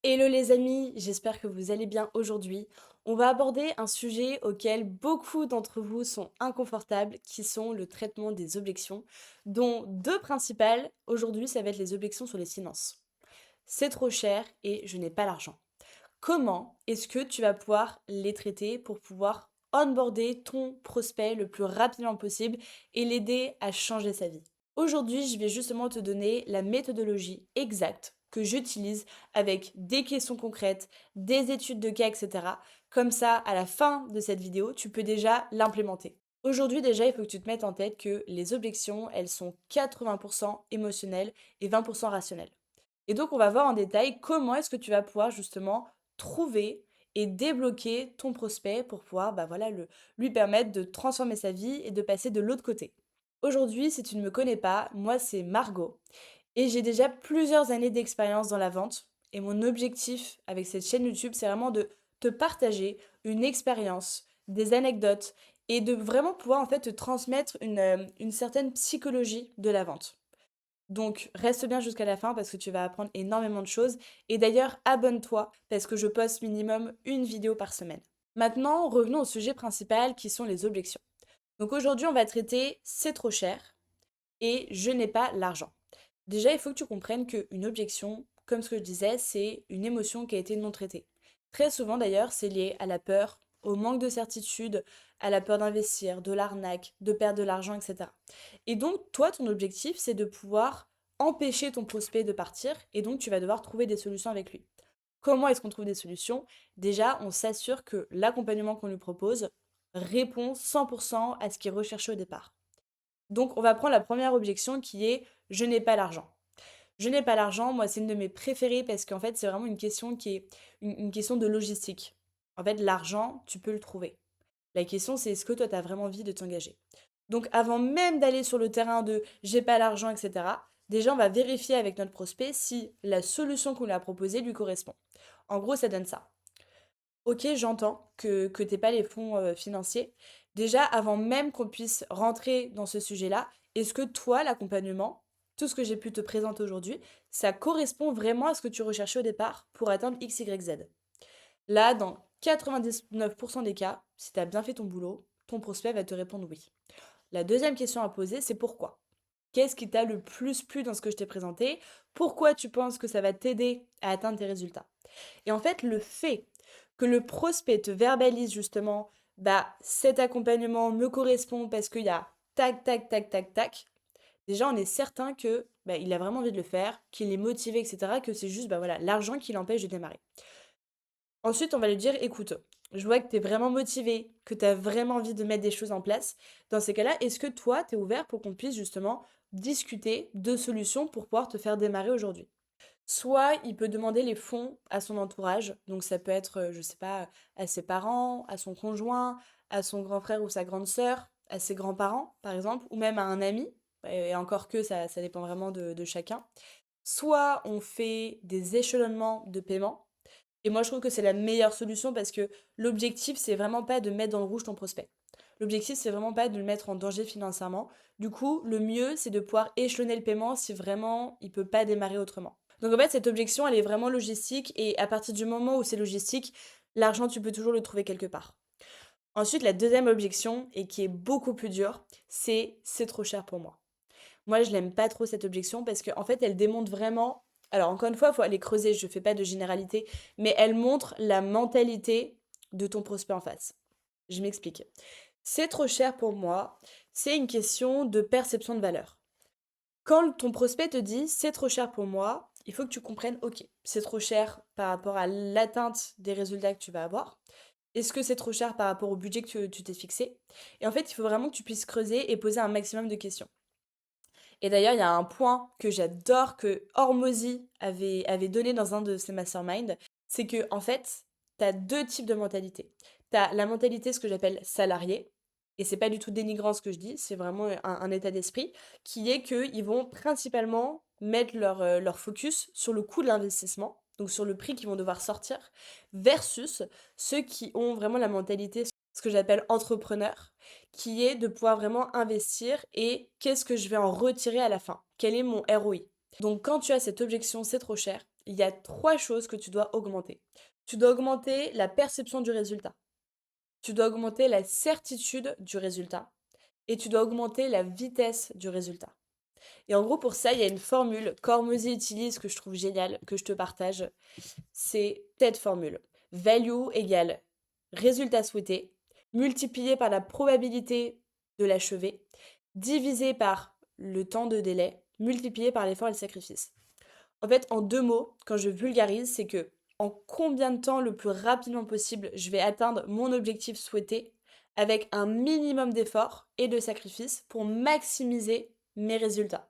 Hello les amis, j'espère que vous allez bien aujourd'hui. On va aborder un sujet auquel beaucoup d'entre vous sont inconfortables, qui sont le traitement des objections, dont deux principales. Aujourd'hui, ça va être les objections sur les finances. C'est trop cher et je n'ai pas l'argent. Comment est-ce que tu vas pouvoir les traiter pour pouvoir onboarder ton prospect le plus rapidement possible et l'aider à changer sa vie? Aujourd'hui, je vais justement te donner la méthodologie exacte que j'utilise avec des questions concrètes, des études de cas, etc. Comme ça, à la fin de cette vidéo, tu peux déjà l'implémenter. Aujourd'hui, déjà, il faut que tu te mettes en tête que les objections, elles sont 80% émotionnelles et 20% rationnelles. Et donc, on va voir en détail comment est-ce que tu vas pouvoir justement trouver et débloquer ton prospect pour pouvoir voilà, lui permettre de transformer sa vie et de passer de l'autre côté. Aujourd'hui, si tu ne me connais pas, moi c'est Margot et j'ai déjà plusieurs années d'expérience dans la vente. Et mon objectif avec cette chaîne YouTube, c'est vraiment de te partager une expérience, des anecdotes et de vraiment pouvoir en fait te transmettre une certaine psychologie de la vente. Donc, reste bien jusqu'à la fin parce que tu vas apprendre énormément de choses. Et d'ailleurs, abonne-toi parce que je poste minimum une vidéo par semaine. Maintenant, revenons au sujet principal qui sont les objections. Donc aujourd'hui, on va traiter c'est trop cher et je n'ai pas l'argent. Déjà, il faut que tu comprennes qu'une objection, comme ce que je disais, c'est une émotion qui a été non traitée. Très souvent d'ailleurs, c'est lié à la peur, au manque de certitude, à la peur d'investir, de l'arnaque, de perdre de l'argent, etc. Et donc, toi, ton objectif, c'est de pouvoir empêcher ton prospect de partir et donc tu vas devoir trouver des solutions avec lui. Comment est-ce qu'on trouve des solutions? Déjà, on s'assure que l'accompagnement qu'on lui propose répond 100% à ce qui est recherché au départ. Donc, on va prendre la première objection qui est je n'ai pas l'argent. Je n'ai pas l'argent, moi, c'est une de mes préférées parce qu'en fait, c'est vraiment une question qui est une question de logistique. En fait, l'argent, tu peux le trouver. La question, c'est est-ce que toi, tu as vraiment envie de t'engager? Donc, avant même d'aller sur le terrain de j'ai pas l'argent, etc., déjà, on va vérifier avec notre prospect si la solution qu'on lui a proposée lui correspond. En gros, ça donne ça. Ok, j'entends que t'aies pas les fonds financiers. Déjà, avant même qu'on puisse rentrer dans ce sujet-là, est-ce que toi, l'accompagnement, tout ce que j'ai pu te présenter aujourd'hui, ça correspond vraiment à ce que tu recherchais au départ pour atteindre X, Y, Z? Là, dans 99% des cas, si tu as bien fait ton boulot, ton prospect va te répondre oui. La deuxième question à poser, c'est pourquoi? Qu'est-ce qui t'a le plus plu dans ce que je t'ai présenté? Pourquoi tu penses que ça va t'aider à atteindre tes résultats? Et en fait, le fait que le prospect te verbalise justement, bah, cet accompagnement me correspond parce qu'il y a tac, tac, tac, tac, tac, déjà, on est certain que bah, il a vraiment envie de le faire, qu'il est motivé, etc., que c'est juste bah, voilà, l'argent qui l'empêche de démarrer. Ensuite, on va lui dire, écoute, je vois que tu es vraiment motivé, que tu as vraiment envie de mettre des choses en place. Dans ces cas-là, est-ce que toi, tu es ouvert pour qu'on puisse justement discuter de solutions pour pouvoir te faire démarrer aujourd'hui? Soit il peut demander les fonds à son entourage, donc ça peut être, je sais pas, à ses parents, à son conjoint, à son grand frère ou sa grande sœur, à ses grands-parents, par exemple, ou même à un ami, et encore que ça dépend vraiment de chacun. Soit on fait des échelonnements de paiement, et moi je trouve que c'est la meilleure solution parce que l'objectif, c'est vraiment pas de mettre dans le rouge ton prospect. L'objectif, c'est vraiment pas de le mettre en danger financièrement. Du coup, le mieux, c'est de pouvoir échelonner le paiement si vraiment il peut pas démarrer autrement. Donc en fait, cette objection, elle est vraiment logistique et à partir du moment où c'est logistique, l'argent, tu peux toujours le trouver quelque part. Ensuite, la deuxième objection, et qui est beaucoup plus dure, c'est trop cher pour moi. Moi, je l'aime pas trop cette objection parce qu'en fait, elle démontre vraiment. Alors, encore une fois, il faut aller creuser, je fais pas de généralité, mais elle montre la mentalité de ton prospect en face. Je m'explique. C'est trop cher pour moi, c'est une question de perception de valeur. Quand ton prospect te dit c'est trop cher pour moi, il faut que tu comprennes, ok, c'est trop cher par rapport à l'atteinte des résultats que tu vas avoir. Est-ce que c'est trop cher par rapport au budget que tu t'es fixé? Et en fait, il faut vraiment que tu puisses creuser et poser un maximum de questions. Et d'ailleurs, il y a un point que j'adore que Hormozy avait donné dans un de ses masterminds, c'est que en fait, tu as deux types de mentalité. Tu as la mentalité, ce que j'appelle salarié, et c'est pas du tout dénigrant ce que je dis, c'est vraiment un état d'esprit, qui est qu'ils vont principalement mettre leur focus sur le coût de l'investissement, donc sur le prix qu'ils vont devoir sortir, versus ceux qui ont vraiment la mentalité, ce que j'appelle entrepreneur, qui est de pouvoir vraiment investir et qu'est-ce que je vais en retirer à la fin? Quel est mon ROI? Donc quand tu as cette objection, c'est trop cher, il y a 3 choses que tu dois augmenter. Tu dois augmenter la perception du résultat, tu dois augmenter la certitude du résultat et tu dois augmenter la vitesse du résultat. Et en gros, pour ça, il y a une formule qu'Hormozy utilise que je trouve géniale, que je te partage. C'est cette formule. Value égale résultat souhaité, multiplié par la probabilité de l'achever, divisé par le temps de délai, multiplié par l'effort et le sacrifice. En fait, en 2 mots, quand je vulgarise, c'est que en combien de temps le plus rapidement possible je vais atteindre mon objectif souhaité avec un minimum d'effort et de sacrifice pour maximiser mes résultats.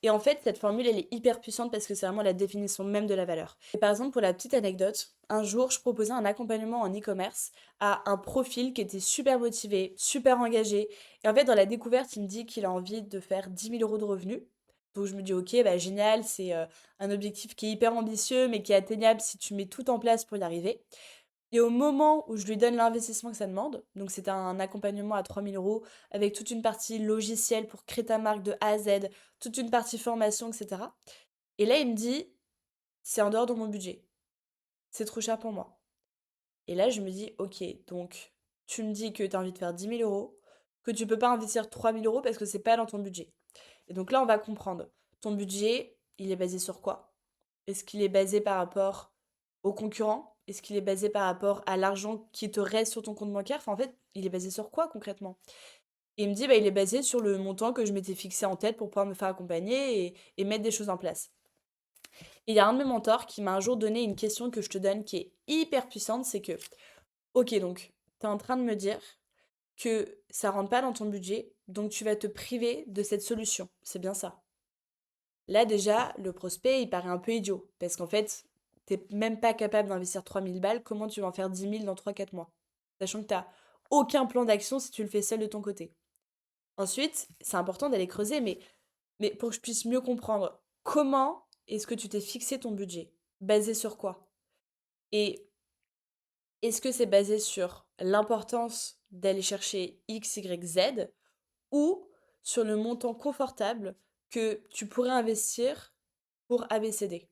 Et en fait, cette formule, elle est hyper puissante parce que c'est vraiment la définition même de la valeur. Et par exemple, pour la petite anecdote, un jour, je proposais un accompagnement en e-commerce à un profil qui était super motivé, super engagé. Et en fait, dans la découverte, il me dit qu'il a envie de faire 10 000 € de revenus. Donc je me dis, ok, bah génial, c'est un objectif qui est hyper ambitieux, mais qui est atteignable si tu mets tout en place pour y arriver. Et au moment où je lui donne l'investissement que ça demande, donc c'était un accompagnement à 3 000 € avec toute une partie logicielle pour créer ta marque de A à Z, toute une partie formation, etc. Et là, il me dit, c'est en dehors de mon budget. C'est trop cher pour moi. Et là, je me dis, ok, donc tu me dis que tu as envie de faire 10 000 €, que tu peux pas investir 3 000 € parce que c'est pas dans ton budget. Et donc là, on va comprendre. Ton budget, il est basé sur quoi? Est-ce qu'il est basé par rapport aux concurrents? Est-ce qu'il est basé par rapport à l'argent qui te reste sur ton compte bancaire? Enfin, en fait, il est basé sur quoi concrètement? Et il me dit, bah, il est basé sur le montant que je m'étais fixé en tête pour pouvoir me faire accompagner et mettre des choses en place. Et il y a un de mes mentors qui m'a un jour donné une question que je te donne qui est hyper puissante, c'est que, ok, donc, tu es en train de me dire que ça rentre pas dans ton budget, donc tu vas te priver de cette solution. C'est bien ça. Là, déjà, le prospect, il paraît un peu idiot. Parce qu'en fait, t'es même pas capable d'investir 3 000 balles. Comment tu vas en faire 10 000 dans 3 4 mois? Sachant que t'as aucun plan d'action si tu le fais seul de ton côté. Ensuite, c'est important d'aller creuser, mais pour que je puisse mieux comprendre, comment est-ce que tu t'es fixé ton budget? Basé sur quoi? Et est-ce que c'est basé sur l'importance d'aller chercher X, Y, Z ou sur le montant confortable que tu pourrais investir pour ABCD?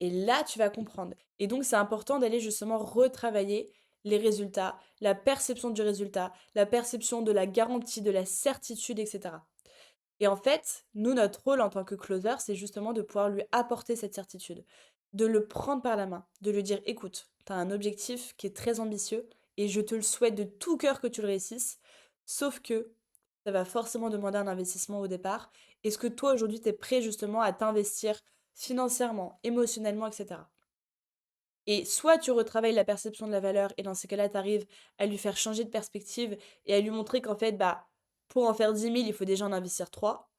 Et là, tu vas comprendre. Et donc, c'est important d'aller justement retravailler les résultats, la perception du résultat, la perception de la garantie, de la certitude, etc. Et en fait, nous, notre rôle en tant que closer, c'est justement de pouvoir lui apporter cette certitude, de le prendre par la main, de lui dire, écoute, tu as un objectif qui est très ambitieux et je te le souhaite de tout cœur que tu le réussisses, sauf que ça va forcément demander un investissement au départ. Est-ce que toi, aujourd'hui, tu es prêt justement à t'investir financièrement, émotionnellement, etc. Et soit tu retravailles la perception de la valeur et dans ces cas-là, tu arrives à lui faire changer de perspective et à lui montrer qu'en fait, bah, pour en faire 10 000, il faut déjà en investir 3.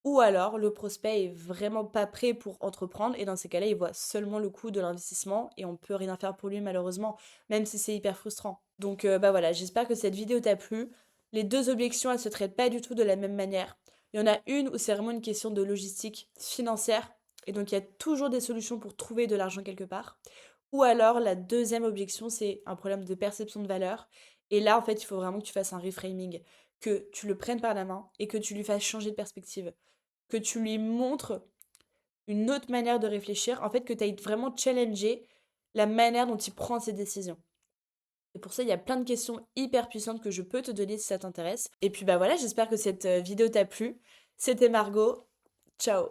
Ou alors, le prospect est vraiment pas prêt pour entreprendre et dans ces cas-là, il voit seulement le coût de l'investissement et on peut rien faire pour lui malheureusement, même si c'est hyper frustrant. Donc bah voilà, j'espère que cette vidéo t'a plu. Les deux objections, elles se traitent pas du tout de la même manière. Il y en a une où c'est vraiment une question de logistique financière et donc il y a toujours des solutions pour trouver de l'argent quelque part. Ou alors la deuxième objection, c'est un problème de perception de valeur. Et là, en fait, il faut vraiment que tu fasses un reframing, que tu le prennes par la main et que tu lui fasses changer de perspective, que tu lui montres une autre manière de réfléchir, en fait, que tu ailles vraiment challenger la manière dont il prend ses décisions. Et pour ça, il y a plein de questions hyper puissantes que je peux te donner si ça t'intéresse. Et puis bah voilà, j'espère que cette vidéo t'a plu. C'était Margot. Ciao.